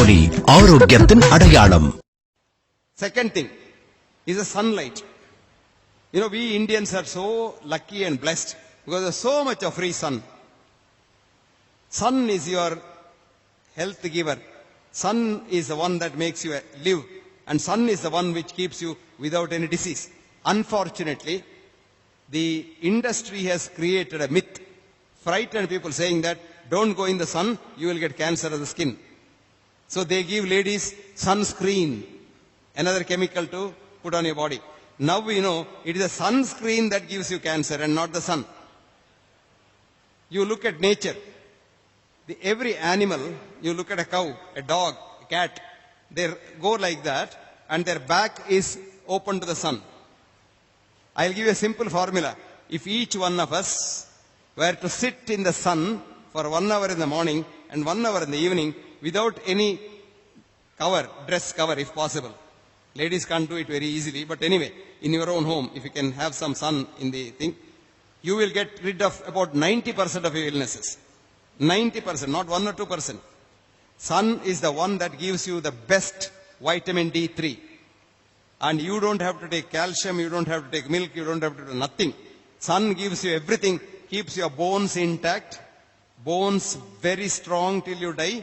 பொடி ஆரோக்கியத்தின் அடையாளம். Second thing is the sunlight. You know, we Indians are so lucky and blessed because there's so much of free sun. Sun is your health giver. Sun is the one that makes you live. And sun is the one which keeps you without any disease. Unfortunately, the industry has created a myth, frightened people saying that don't go in the sun, you will get cancer of the skin. So they give ladies sunscreen, another chemical to put on your body. Now we know it is a sunscreen that gives you cancer and not the sun. You look at nature. Every animal, you look at a cow, a dog, a cat, they go like that and their back is open to the sun. I'll give you a simple formula. If each one of us were to sit in the sun for 1 hour in the morning and 1 hour in the evening without any cover, dress cover if possible. Ladies can't do it very easily, but anyway, in your own home, if you can have some sun in the thing, you will get rid of about 90% of your illnesses. 90%, not 1 or 2%. Sun is the one that gives you the best vitamin D3. And you don't have to take calcium, you don't have to take milk, you don't have to do nothing. Sun gives you everything, keeps your bones intact, bones very strong till you die,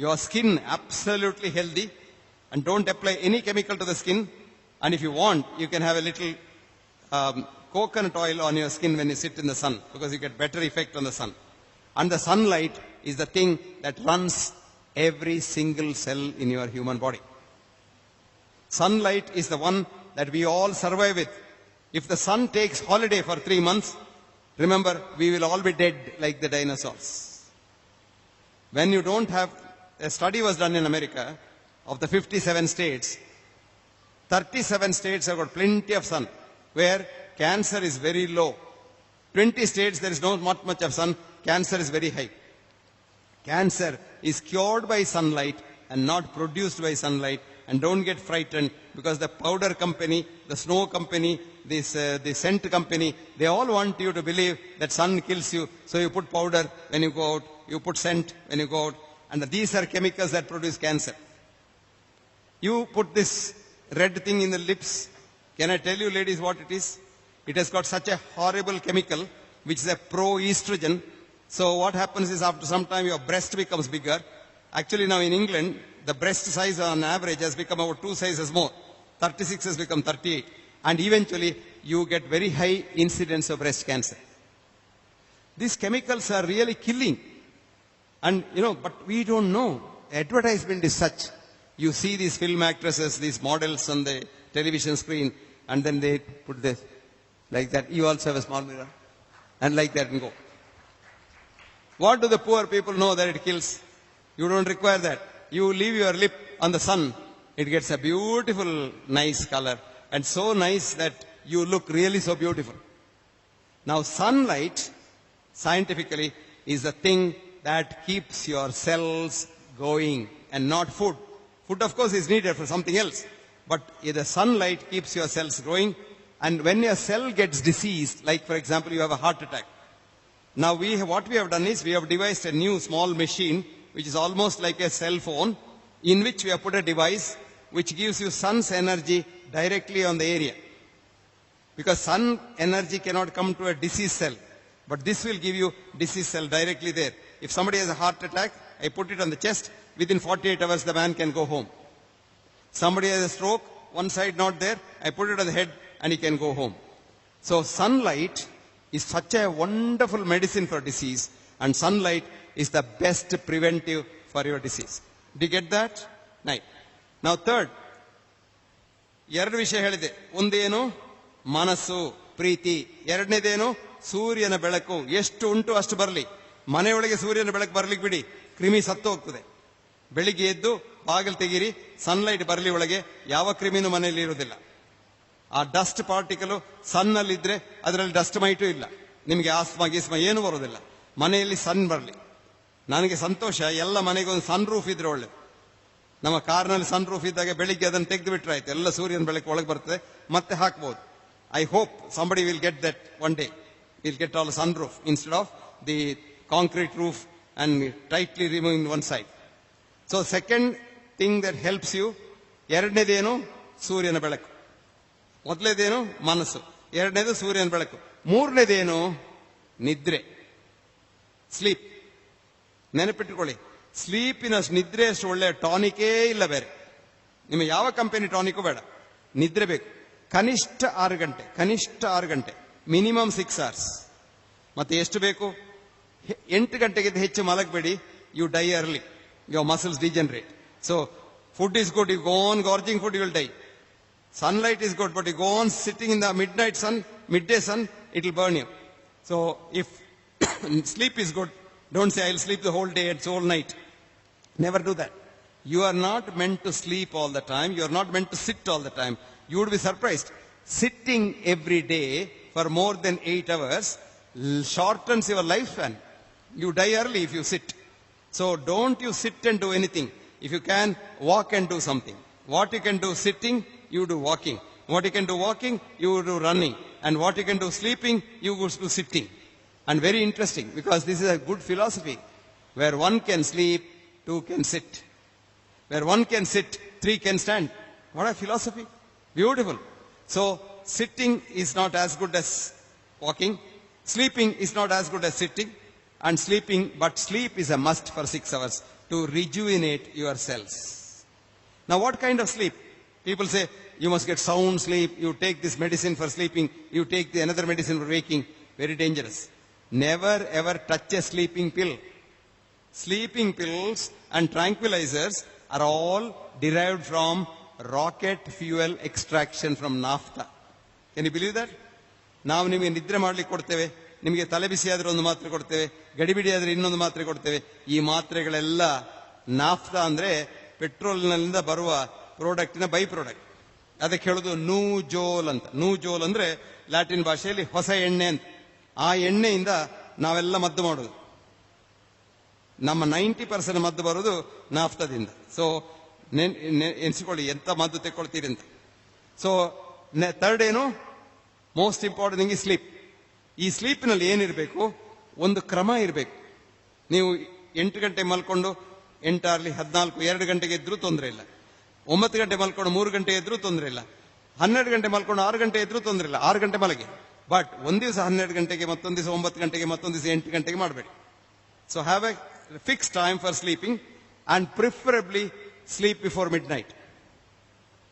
your skin absolutely healthy, and don't apply any chemical to the skin. And if you want, you can have a little coconut oil on your skin when you sit in the sun, because you get better effect on the sun. And the sunlight is the thing that runs every single cell in your human body. Sunlight is the one that we all survive with. If the sun takes holiday for 3 months, remember, we will all be dead like the dinosaurs. When you don't have, a study was done in America of the 57 states. 37 states have got plenty of sun, where cancer is very low. 20 states there is not much of sun, cancer is very high. Cancer is cured by sunlight and not produced by sunlight. And don't get frightened, because the powder company, the snow company, the scent company, they all want you to believe that sun kills you. So you put powder when you go out, you put scent when you go out, and these are chemicals that produce cancer. You put this red thing in the lips. Can I tell you, ladies, what it is? It has got such a horrible chemical, which is a pro-estrogen. So what happens is, after some time, your breast becomes bigger. Actually, now in England, the breast size on average has become about 2 sizes more. 36 has become 38. And eventually, you get very high incidence of breast cancer. These chemicals are really killing. And, but we don't know. The advertisement is such. You see these film actresses, these models on the television screen, and then they put this like that. You also have a small mirror. And like that and go. What do the poor people know that it kills? You don't require that. You leave your lip on the sun. It gets a beautiful, nice color. And so nice that you look really so beautiful. Now, sunlight, scientifically, is the thing that keeps your cells going, and not food. Food, of course, is needed for something else. But the sunlight keeps your cells growing. And when your cell gets diseased, like, for example, you have a heart attack. Now, what we have done is, we have devised a new small machine, which is almost like a cell phone, in which we have put a device which gives you sun's energy directly on the area. Because sun energy cannot come to a disease cell, but this will give you disease cell directly there. If somebody has a heart attack, I put it on the chest, within 48 hours the man can go home. Somebody has a stroke, one side not there, I put it on the head and he can go home. So sunlight is such a wonderful medicine for disease, and sunlight is the best preventive for your disease. Do you get that? Right. Now third, ಎರಡು ವಿಷಯ ಹೇಳಿದೆ. ಒಂದೇನು ಮನಸ್ಸು, ಪ್ರೀತಿ. ಎರಡನೇದೇನು ಸೂರ್ಯನ ಬೆಳಕು. ಎಷ್ಟು ಉಂಟು ಅಷ್ಟು ಬರಲಿ. ಮನೆಯೊಳಗೆ ಸೂರ್ಯನ ಬೆಳಕು ಬರ್ಲಿಕ್ಕೆ ಬಿಡಿ, ಕ್ರಿಮಿ ಸತ್ತು ಹೋಗ್ತದೆ. ಬೆಳಿಗ್ಗೆ ಎದ್ದು ಬಾಗಿಲು ತೆಗೀರಿ, ಸನ್ಲೈಟ್ ಬರಲಿ ಒಳಗೆ, ಯಾವ ಕ್ರಿಮಿನೂ ಮನೆಯಲ್ಲಿ ಇರುವುದಿಲ್ಲ. ಆ ಡಸ್ಟ್ ಪಾರ್ಟಿಕಲ್ ಸನ್ನಲ್ಲಿದ್ರೆ ಅದರಲ್ಲಿ ಡಸ್ಟ್ ಮೈಟು ಇಲ್ಲ, ನಿಮಗೆ ಆಸ್ಮಾ ಗೀಸ್ಮಾ ಏನು ಬರೋದಿಲ್ಲ. ಮನೆಯಲ್ಲಿ ಸನ್ ಬರಲಿ. ನನಗೆ ಸಂತೋಷ, ಎಲ್ಲ ಮನೆಗೆ ಒಂದು ಸನ್ ರೂಫ್ ಇದ್ರೆ ಒಳ್ಳೆ. ನಮ್ಮ ಕಾರ್ನಲ್ಲಿ ಸನ್ ರೂಫ್ ಇದ್ದಾಗ ಬೆಳಿಗ್ಗೆ ಅದನ್ನು ತೆಗೆದು ಬಿಟ್ರೆ ಆಯ್ತು, ಎಲ್ಲ ಸೂರ್ಯನ ಬೆಳಕು ಒಳಗೆ ಬರ್ತದೆ, ಮತ್ತೆ ಹಾಕ್ಬಹುದು. I hope somebody will get that one day. We'll get all sun roof instead of the concrete roof and tightly removing one side. So second thing that helps you, ಎರಡನೇದೇನು ಸೂರ್ಯನ ಬೆಳಕು, ಮೊದಲನೇದೇನು ಮನಸ್ಸು, ಎರಡನೇದು ಸೂರ್ಯನ ಬೆಳಕು, ಮೂರನೇದೇನು ನಿದ್ರೆ, ಸ್ಲೀಪ್. ನೆನಪಿಟ್ಟುಕೊಳ್ಳಿ, ಸ್ಲೀಪಿನ ನಿದ್ರೆ ಅಷ್ಟು ಒಳ್ಳೆ ಟಾನಿಕೇ ಇಲ್ಲ ಬೇರೆ. ನಿಮಗೆ ಯಾವ ಕಂಪನಿ ಟಾನಿಕು ಬೇಡ, ನಿದ್ರೆ ಬೇಕು. ಕನಿಷ್ಠ 6 ಗಂಟೆ, ಕನಿಷ್ಠ 6 ಗಂಟೆ, ಮಿನಿಮಮ್ 6 hours. ಮತ್ತೆ ಎಷ್ಟು ಬೇಕು? 8 ಗಂಟೆಗಿಂತ ಹೆಚ್ಚು ಮಲಗಬೇಡಿ, you die early, your muscles degenerate. So food is good, you go on gorging food, you will die. Sunlight is good, but you go on sitting in the midday sun, it will burn you. So if sleep is good, don't say I'll sleep the whole day and whole night. Never do that. You are not meant to sleep all the time, you are not meant to sit all the time. You would be surprised. Sitting every day for more than 8 hours shortens your lifespan. You die early if you sit. So don't you sit and do anything. If you can, walk and do something. What you can do sitting, you do walking. What you can do walking, you do running. And what you can do sleeping, you go to sitting. And very interesting, because this is a good philosophy. Where one can sleep, 2 can sit. Where 1 can sit, 3 can stand. What a philosophy. Beautiful. So sitting is not as good as walking. Sleeping is not as good as sitting. And sleeping, but sleep is a must for 6 hours to rejuvenate your cells. Now what kind of sleep? People say, you must get sound sleep, you take this medicine for sleeping, you take another medicine for waking. Very dangerous. Never ever touch a sleeping pill. Sleeping pills and tranquilizers are all derived from rocket fuel extraction from naphtha. Can you believe that? ನಾವು ನಿಮಗೆ ನಿದ್ರೆ ಮಾಡ್ಲಿಕ್ಕೆ ಕೊಡ್ತೇವೆ, ನಿಮಗೆ ತಲೆ ಬಿಸಿ ಆದ್ರೆ ಒಂದು ಮಾತ್ರೆ ಕೊಡ್ತೇವೆ, ಗಡಿಬಿಡಿ ಆದ್ರೆ ಇನ್ನೊಂದು ಮಾತ್ರೆ ಕೊಡ್ತೇವೆ. ಈ ಮಾತ್ರೆಗಳೆಲ್ಲ ನಾಫ್ತಾ ಅಂದ್ರೆ ಪೆಟ್ರೋಲ್ನಿಂದ ಬರುವ ಪ್ರಾಡಕ್ಟಿನ ಬೈ ಪ್ರಾಡಕ್ಟ್. ಅದಕ್ಕೆ ಹೇಳೋದು ನೂಜೋಲ್ ಅಂತ. ನೂಜೋಲ್ ಅಂದ್ರೆ ಲ್ಯಾಟಿನ್ ಭಾಷೆಯಲ್ಲಿ ಹೊಸ ಎಣ್ಣೆ ಅಂತ. ಆ ಎಣ್ಣೆಯಿಂದ ನಾವೆಲ್ಲ ಮದ್ದು ಮಾಡೋದು. ನಮ್ಮ 90% ಮದ್ದು ಬರೋದು ನಾಫ್ತಾದಿಂದ. ಸೊ ಎನ್ಸಿಕೊಳ್ಳಿ ಎಂತ ಮದ್ದು ತೆಕ್ಕೊಳ್ತೀರಿ ಅಂತ. ಸೊ ಥರ್ಡ್ ಏನು, ಮೋಸ್ಟ್ ಇಂಪಾರ್ಟೆಂಟ್ ಥಿಂಗ್ ಈ ಸ್ಲೀಪ್. ಈ ಸ್ಲೀಪಿನಲ್ಲಿ ಏನಿರಬೇಕು, ಒಂದು ಕ್ರಮ ಇರಬೇಕು. ನೀವು 8 ಗಂಟೆ ಮಲ್ಕೊಂಡು 8 ಆಗಲಿ 14, 2 ಗಂಟೆಗೆ ಎದ್ರೂ ತೊಂದರೆ ಇಲ್ಲ. 9 ಗಂಟೆ ಮಲ್ಕೊಂಡು 3 ಗಂಟೆ ಎದ್ರೂ ತೊಂದರೆ ಇಲ್ಲ. 12 ಗಂಟೆ ಮಲ್ಕೊಂಡು 6 ಗಂಟೆ ಎದ್ರೂ ತೊಂದರೆ ಇಲ್ಲ. 6 ಗಂಟೆ ಮಲಗಿ. ಬಟ್ ಒಂದ್ ದಿವಸ 12 ಗಂಟೆಗೆ, ಮತ್ತೊಂದು ದಿವಸ 9 ಗಂಟೆಗೆ, ಮತ್ತೊಂದು ದಿವಸ 8 ಗಂಟೆಗೆ ಮಾಡಬೇಡಿ. So have A fix time for sleeping and preferably sleep before midnight,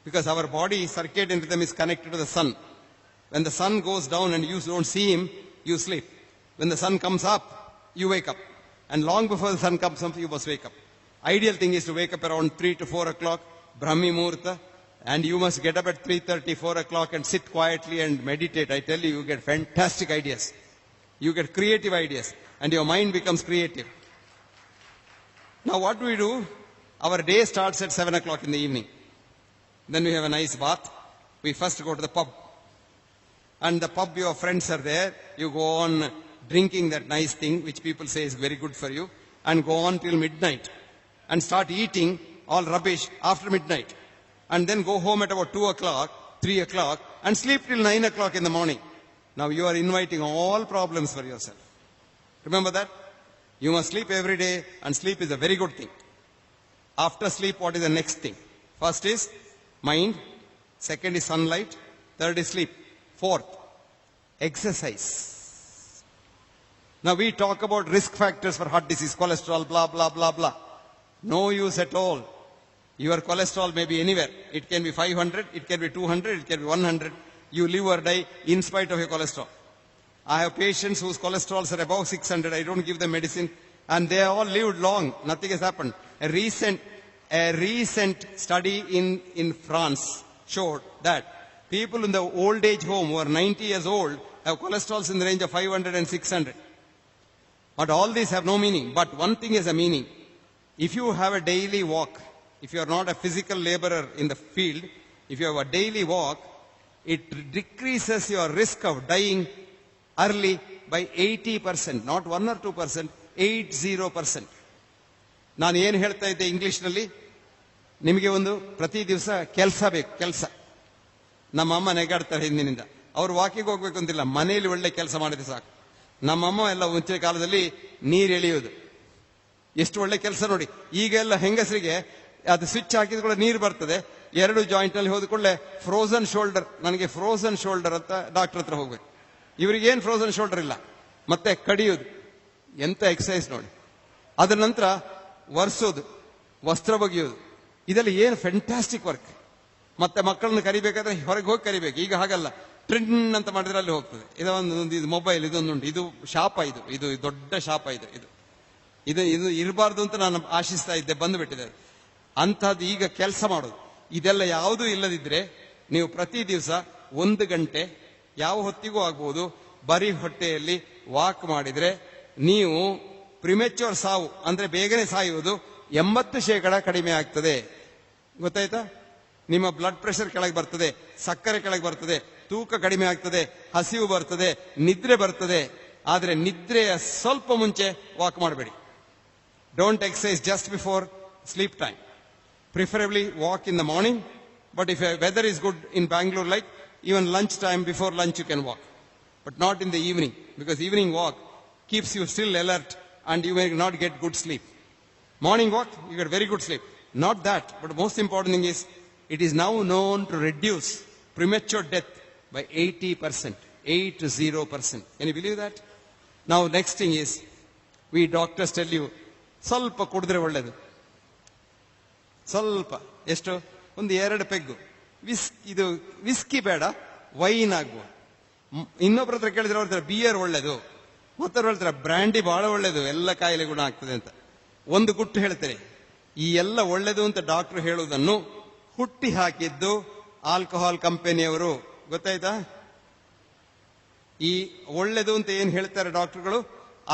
because our body circadian rhythm is connected to the sun. When the sun goes down and you don't see him, you sleep. When the sun comes up, you wake up, and long before the sun comes up, you must wake up. Ideal thing is to wake up around 3 to 4 o'clock, Brahmi Muhurta, and you must get up at 3:30, 4 o'clock and sit quietly and meditate. I tell you, you get fantastic ideas. You get creative ideas, and your mind becomes creative. Now what do we do? Our day starts at 7 o'clock in the evening. Then we have a nice bath. We first go to the pub. And the pub, your friends are there. You go on drinking that nice thing which people say is very good for you, and go on till midnight and start eating all rubbish after midnight. And then go home at about 2 o'clock, 3 o'clock and sleep till 9 o'clock in the morning. Now you are inviting all problems for yourself. Remember that? You must sleep every day, and sleep is a very good thing. After sleep, what is the next thing? First is mind, second is sunlight, third is sleep, fourth, exercise. Now we talk about risk factors for heart disease, cholesterol, blah, blah, blah, blah. No use at all. Your cholesterol may be anywhere. It can be 500, it can be 200, it can be 100. You live or die in spite of your cholesterol. I have patients whose cholesterols are above 600. I don't give them medicine, and they all lived long. Nothing has happened. A recent study in France showed that people in the old age home who are 90 years old have cholesterols in the range of 500 and 600. But all these have no meaning. But one thing is a meaning. If you have a daily walk, if you are not a physical laborer in the field, if you have a daily walk, it decreases your risk of dying early by 80%, not 1 or 2%, 80%. ನಾನು ಏನು ಹೇಳ್ತಾ ಇದ್ದೆ ಇಂಗ್ಲಿಷ್ನಲ್ಲಿ, ನಿಮಗೆ ಒಂದು ಪ್ರತಿ ದಿವಸ ಕೆಲಸ ಬೇಕು. ಕೆಲಸ. ನಮ್ಮಮ್ಮ ನೆಗಾಡ್ತಾರೆ ಹಿಂದಿನಿಂದ. ಅವ್ರು ವಾಕಿಂಗ್ ಹೋಗ್ಬೇಕು ಅಂತಿಲ್ಲ, ಮನೆಯಲ್ಲಿ ಒಳ್ಳೆ ಕೆಲಸ ಮಾಡಿದ್ರೆ ಸಾಕು. ನಮ್ಮಮ್ಮ ಎಲ್ಲ ಮುಂಚೆ ಕಾಲದಲ್ಲಿ ನೀರು ಎಳೆಯೋದು, ಎಷ್ಟು ಒಳ್ಳೆ ಕೆಲಸ ನೋಡಿ. ಈಗೆಲ್ಲ ಹೆಂಗಸರಿಗೆ ಅದು ಸ್ವಿಚ್ ಹಾಕಿದ ಕೂಡ ನೀರು ಬರ್ತದೆ, 2 ಜಾಯಿಂಟ್ ನಲ್ಲಿ ಹೋದ ಕೂಡಲೇ ಫ್ರೋಸನ್ ಶೋಲ್ಡರ್, ನನಗೆ ಫ್ರೋಸನ್ ಶೋಲ್ಡರ್ ಅಂತ ಡಾಕ್ಟರ್ ಹತ್ರ ಹೋಗ್ಬೇಕು. ಇವರಿಗೇನು ಫ್ರೋಸನ್ ಶೋಲ್ಡರ್ ಇಲ್ಲ. ಮತ್ತೆ ಕಡಿಯೋದು, ಎಂತ ಎಕ್ಸಸೈಸ್ ನೋಡಿ. ಅದರ ನಂತರ ಒರೆಸೋದು, ವಸ್ತ್ರ ಬಗೆಯೋದು, ಇದೆಲ್ಲ ಏನು ಫ್ಯಾಂಟಾಸ್ಟಿಕ್ ವರ್ಕ್. ಮತ್ತೆ ಮಕ್ಕಳನ್ನು ಕರಿಬೇಕಾದ್ರೆ ಹೊರಗೆ ಹೋಗಿ ಕರಿಬೇಕು. ಈಗ ಹಾಗಲ್ಲ, ಟ್ರಿನ್ ಅಂತ ಮಾಡಿದ್ರೆ ಅಲ್ಲಿ ಹೋಗ್ತದೆ. ಇದೊಂದು ಇದು ಮೊಬೈಲ್, ಇದೊಂದುಂಟು, ಇದು ಶಾಪ, ಇದು ದೊಡ್ಡ ಶಾಪ. ಇದು ಇರಬಾರ್ದು ಅಂತ ನಾನು ಆಶಿಸ್ತಾ ಇದ್ದೆ, ಬಂದುಬಿಟ್ಟಿದೆ. ಅಂತಹದ್ದು ಈಗ ಕೆಲಸ ಮಾಡೋದು. ಇದೆಲ್ಲ ಯಾವುದೂ ಇಲ್ಲದಿದ್ರೆ ನೀವು ಪ್ರತಿ ದಿವಸ 1 ಗಂಟೆ ಯಾವ ಹೊತ್ತಿಗೂ ಆಗ್ಬಹುದು ಬರೀ ಹೊಟ್ಟೆಯಲ್ಲಿ ವಾಕ್ ಮಾಡಿದ್ರೆ ನೀವು ಪ್ರಿಮೆಚ್ಯೂರ್ ಸಾವು ಅಂದ್ರೆ ಬೇಗನೆ ಸಾಯುವುದು 80% ಕಡಿಮೆ ಆಗ್ತದೆ. ಗೊತ್ತಾಯ್ತಾ? ನಿಮ್ಮ ಬ್ಲಡ್ ಪ್ರೆಷರ್ ಕೆಳಗೆ ಬರ್ತದೆ, ಸಕ್ಕರೆ ಕೆಳಗೆ ಬರ್ತದೆ, ತೂಕ ಕಡಿಮೆ ಆಗ್ತದೆ, ಹಸಿವು ಬರ್ತದೆ, ನಿದ್ರೆ ಬರ್ತದೆ. ಆದ್ರೆ ನಿದ್ರೆಯ ಸ್ವಲ್ಪ ಮುಂಚೆ ವಾಕ್ ಮಾಡಬೇಡಿ. Don't exercise just before sleep time. Preferably walk in the morning, but if weather is good in Bangalore, like even lunch time, before lunch you can walk, but not in the evening, because evening walk keeps you still alert and you may not get good sleep. Morning walk, you get very good sleep. Not that, but the most important thing is, it is now known to reduce premature death by 80%, 80%. Can you believe that? Now next thing is, we doctors tell you, ಸ್ವಲ್ಪ ಕುಡಿದ್ರೆ ಒಳ್ಳೆದು. ಸ್ವಲ್ಪ, ಎಷ್ಟು, 1-2 ಪೆಗ್ಗು ಇದು whisky ಬೇಡ, wine ಆಗುವ. ಇನ್ನೊಬ್ಬರ ಹತ್ರ ಕೇಳಿದ್ರೆ ಅವ್ರ ಹತ್ರ ಬಿಯರ್ ಒಳ್ಳೇದು, ಮತ್ತವ್ರು ಹೇಳ್ತಾರೆ ಬ್ರ್ಯಾಂಡಿ ಬಹಳ ಒಳ್ಳೇದು, ಎಲ್ಲ ಕಾಯಿಲೆ ಗುಣ ಆಗ್ತದೆ ಅಂತ. ಒಂದು ಗುಟ್ಟು ಹೇಳ್ತಾರೆ, ಈ ಎಲ್ಲ ಒಳ್ಳೇದು ಅಂತ ಡಾಕ್ಟರ್ ಹೇಳುವುದನ್ನು ಹುಟ್ಟಿ ಹಾಕಿದ್ದು ಆಲ್ಕೋಹಾಲ್ ಕಂಪನಿಯವರು. ಗೊತ್ತಾಯ್ತಾ? ಈ ಒಳ್ಳೇದು ಅಂತ ಏನ್ ಹೇಳ್ತಾರೆ ಡಾಕ್ಟರ್ಗಳು,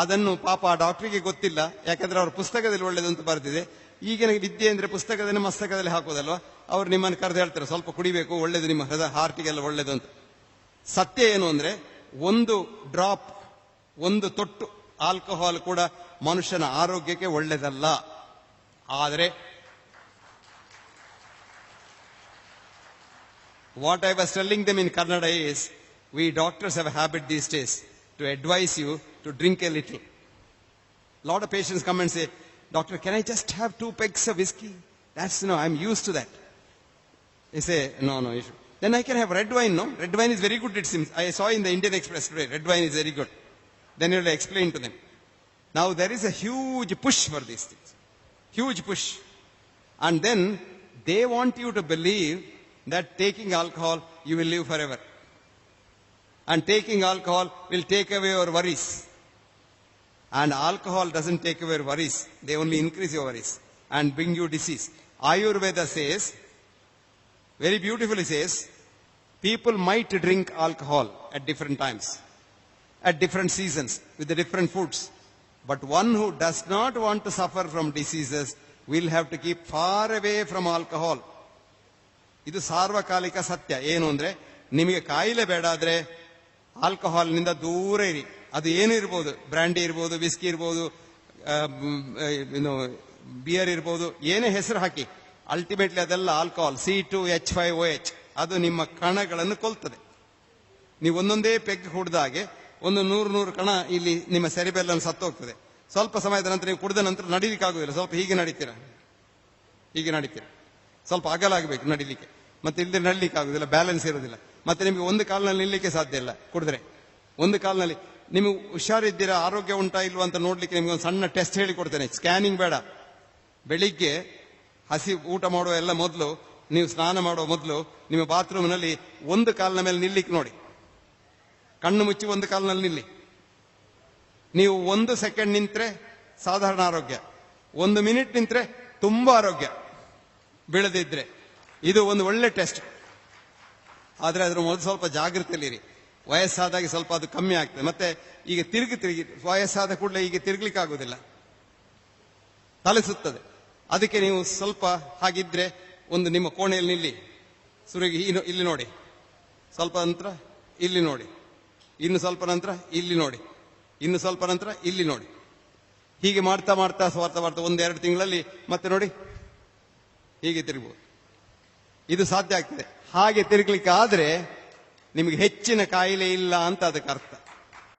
ಅದನ್ನು ಪಾಪ ಆ ಡಾಕ್ಟರ್ಗೆ ಗೊತ್ತಿಲ್ಲ, ಯಾಕಂದ್ರೆ ಅವ್ರ ಪುಸ್ತಕದಲ್ಲಿ ಒಳ್ಳೇದು ಅಂತ ಬರ್ತಿದೆ. ಈಗಿನ ವಿದ್ಯೆ ಅಂದ್ರೆ ಪುಸ್ತಕದಲ್ಲಿ ಮಸ್ತಕದಲ್ಲಿ ಹಾಕೋದಲ್ವಾ. ಅವ್ರು ನಿಮ್ಮನ್ನು ಕರೆದು ಹೇಳ್ತಾರೆ ಸ್ವಲ್ಪ ಕುಡಿಬೇಕು, ಒಳ್ಳೇದು, ನಿಮ್ಮ ಹಾರ್ಟಿಗೆಲ್ಲ ಒಳ್ಳೇದು ಅಂತ. ಸತ್ಯ ಏನು ಅಂದ್ರೆ, 1 ಡ್ರಾಪ್, 1 ತೊಟ್ಟು ಆಲ್ಕೋಹಾಲ್ ಕೂಡ ಮನುಷ್ಯನ ಆರೋಗ್ಯಕ್ಕೆ ಒಳ್ಳೆದಲ್ಲ. ಆದರೆ what I was telling them in Kannada is, we doctors have a habit these days to advise you to drink a little. Lot of patients come and say, doctor, can I just have 2 pegs of whiskey? That's, I'm used to that. They say, no, you should. Then I can have red wine, no? Red wine is very good, it seems. I saw in the Indian Express today, red wine is very good. Then you will explain to them. Now there is a huge push for these things. Huge push. And then they want you to believe that taking alcohol, you will live forever. And taking alcohol will take away your worries. And alcohol doesn't take away your worries. They only increase your worries and bring you disease. Ayurveda says, very beautifully says, people might drink alcohol at different times, at different seasons, with the different foods. But one who does not want to suffer from diseases will have to keep far away from alcohol. ಇದು ಸಾರ್ವಕಾಲಿಕ ಸತ್ಯ. ಏನು ಅಂದ್ರೆ, ನಿಮಗೆ ಕಾಯಿಲೆ ಬೇಡ ಆದ್ರೆ alcohol ನಿಂದ ದೂರ ಇರಿ. ಅದು ಏನು ಇರ್ಬೋದು, ಬ್ರ್ಯಾಂಡಿ ಇರ್ಬೋದು, ವಿಸ್ಕಿ ಇರ್ಬೋದು, ಬಿಯರ್ ಇರ್ಬೋದು, ಏನೇ ಹೆಸರು ಹಾಕಿ, ಅಲ್ಟಿಮೇಟ್ಲಿ ಅದೆಲ್ಲ ಆಲ್ಕೋಹಾಲ್, C2H5OH. ಅದು ನಿಮ್ಮ ಕಣಗಳನ್ನು ಕೊಲ್ತದೆ. ನೀವು ಒಂದೊಂದೇ ಪೆಗ್ ಕುಡ್ದಾಗೆ 100 ಕಣ ಇಲ್ಲಿ ನಿಮ್ಮ ಸೆರಿಬೆಲ್ಲನ್ನು ಸತ್ತೋಗ್ತದೆ. ಸ್ವಲ್ಪ ಸಮಯದ ನಂತರ ನೀವು ಕುಡಿದ ನಂತರ ನಡಿಲಿಕ್ಕಾಗುದಿಲ್ಲ. ಸ್ವಲ್ಪ ಹೀಗೆ ನಡೀತೀರ, ಸ್ವಲ್ಪ ಅಗಲಾಗಬೇಕು ನಡಿಲಿಕ್ಕೆ, ಮತ್ತೆ ಇಲ್ಲಿ ನಡಿಲಿಕ್ಕೆ ಆಗುದಿಲ್ಲ, ಬ್ಯಾಲೆನ್ಸ್ ಇರೋದಿಲ್ಲ. ಮತ್ತೆ ನಿಮಗೆ ಒಂದು ಕಾಲಿನಲ್ಲಿ ನಿಲ್ಲಲಿಕ್ಕೆ ಸಾಧ್ಯ ಇಲ್ಲ ಕುಡಿದ್ರೆ. ಒಂದು ಕಾಲಿನಲ್ಲಿ ನಿಮಗೆ ಹುಷಾರಿದ್ದೀರಾ, ಆರೋಗ್ಯ ಉಂಟಾ ಇಲ್ವಾ ಅಂತ ನೋಡ್ಲಿಕ್ಕೆ ನಿಮ್ಗೆ ಒಂದು ಸಣ್ಣ ಟೆಸ್ಟ್ ಹೇಳಿ ಕೊಡ್ತೇನೆ. ಸ್ಕ್ಯಾನಿಂಗ್ ಬೇಡ. ಬೆಳಿಗ್ಗೆ ಊಟ ಮಾಡುವ ಎಲ್ಲ ಮೊದಲು, ನೀವು ಸ್ನಾನ ಮಾಡುವ ಮೊದಲು ನಿಮ್ಮ ಬಾತ್ರೂಮ್ನಲ್ಲಿ ಒಂದು ಕಾಲಿನ ಮೇಲೆ ನಿಲ್ಲಿಕ್ಕೆ ನೋಡಿ. ಕಣ್ಣು ಮುಚ್ಚಿ ಒಂದು ಕಾಲಿನಲ್ಲಿ ನಿಲ್ಲಿ. ನೀವು 1 ಸೆಕೆಂಡ್ ನಿಂತ್ರೆ ಸಾಧಾರಣ ಆರೋಗ್ಯ, 1 ಮಿನಿಟ್ ನಿಂತ್ರೆ ತುಂಬಾ ಆರೋಗ್ಯ, ಬೀಳದಿದ್ರೆ. ಇದು ಒಂದು ಒಳ್ಳೆ ಟೆಸ್ಟ್. ಆದ್ರೆ ಅದ್ರ ಮೊದಲು ಸ್ವಲ್ಪ ಜಾಗೃತಿಯಲ್ಲಿರಿ. ವಯಸ್ಸಾದಾಗ ಸ್ವಲ್ಪ ಅದು ಕಮ್ಮಿ ಆಗ್ತದೆ. ಮತ್ತೆ ಈಗ ತಿರುಗಿ ವಯಸ್ಸಾದ ಕೂಡಲೇ ಈಗ ತಿರುಗ್ಲಿಕ್ಕೆ ಆಗುದಿಲ್ಲ, ತಲೆ ಸುತ್ತದೆ. ಅದಕ್ಕೆ ನೀವು ಸ್ವಲ್ಪ ಹಾಗಿದ್ರೆ ಒಂದು ನಿಮ್ಮ ಕೋಣೆಯಲ್ಲಿ ನಿಲ್ಲಿ, ಸುರುಗಿ ಇಲ್ಲಿ ನೋಡಿ, ಸ್ವಲ್ಪ ನಂತರ ಇಲ್ಲಿ ನೋಡಿ, ಇನ್ನು ಸ್ವಲ್ಪ ನಂತರ ಇಲ್ಲಿ ನೋಡಿ, ಇನ್ನು ಸ್ವಲ್ಪ ನಂತರ ಇಲ್ಲಿ ನೋಡಿ. ಹೀಗೆ ಮಾಡ್ತಾ 1-2 ತಿಂಗಳಲ್ಲಿ ಮತ್ತೆ ನೋಡಿ ಹೀಗೆ ತಿರುಗಬಹುದು. ಇದು ಸಾಧ್ಯ ಆಗ್ತದೆ. ಹಾಗೆ ತಿರುಗಲಿಕ್ಕೆ ಆದ್ರೆ ನಿಮಗೆ ಹೆಚ್ಚಿನ ಕಾಯಿಲೆ ಇಲ್ಲ ಅಂತ ಅದಕ್ಕೆ ಅರ್ಥ.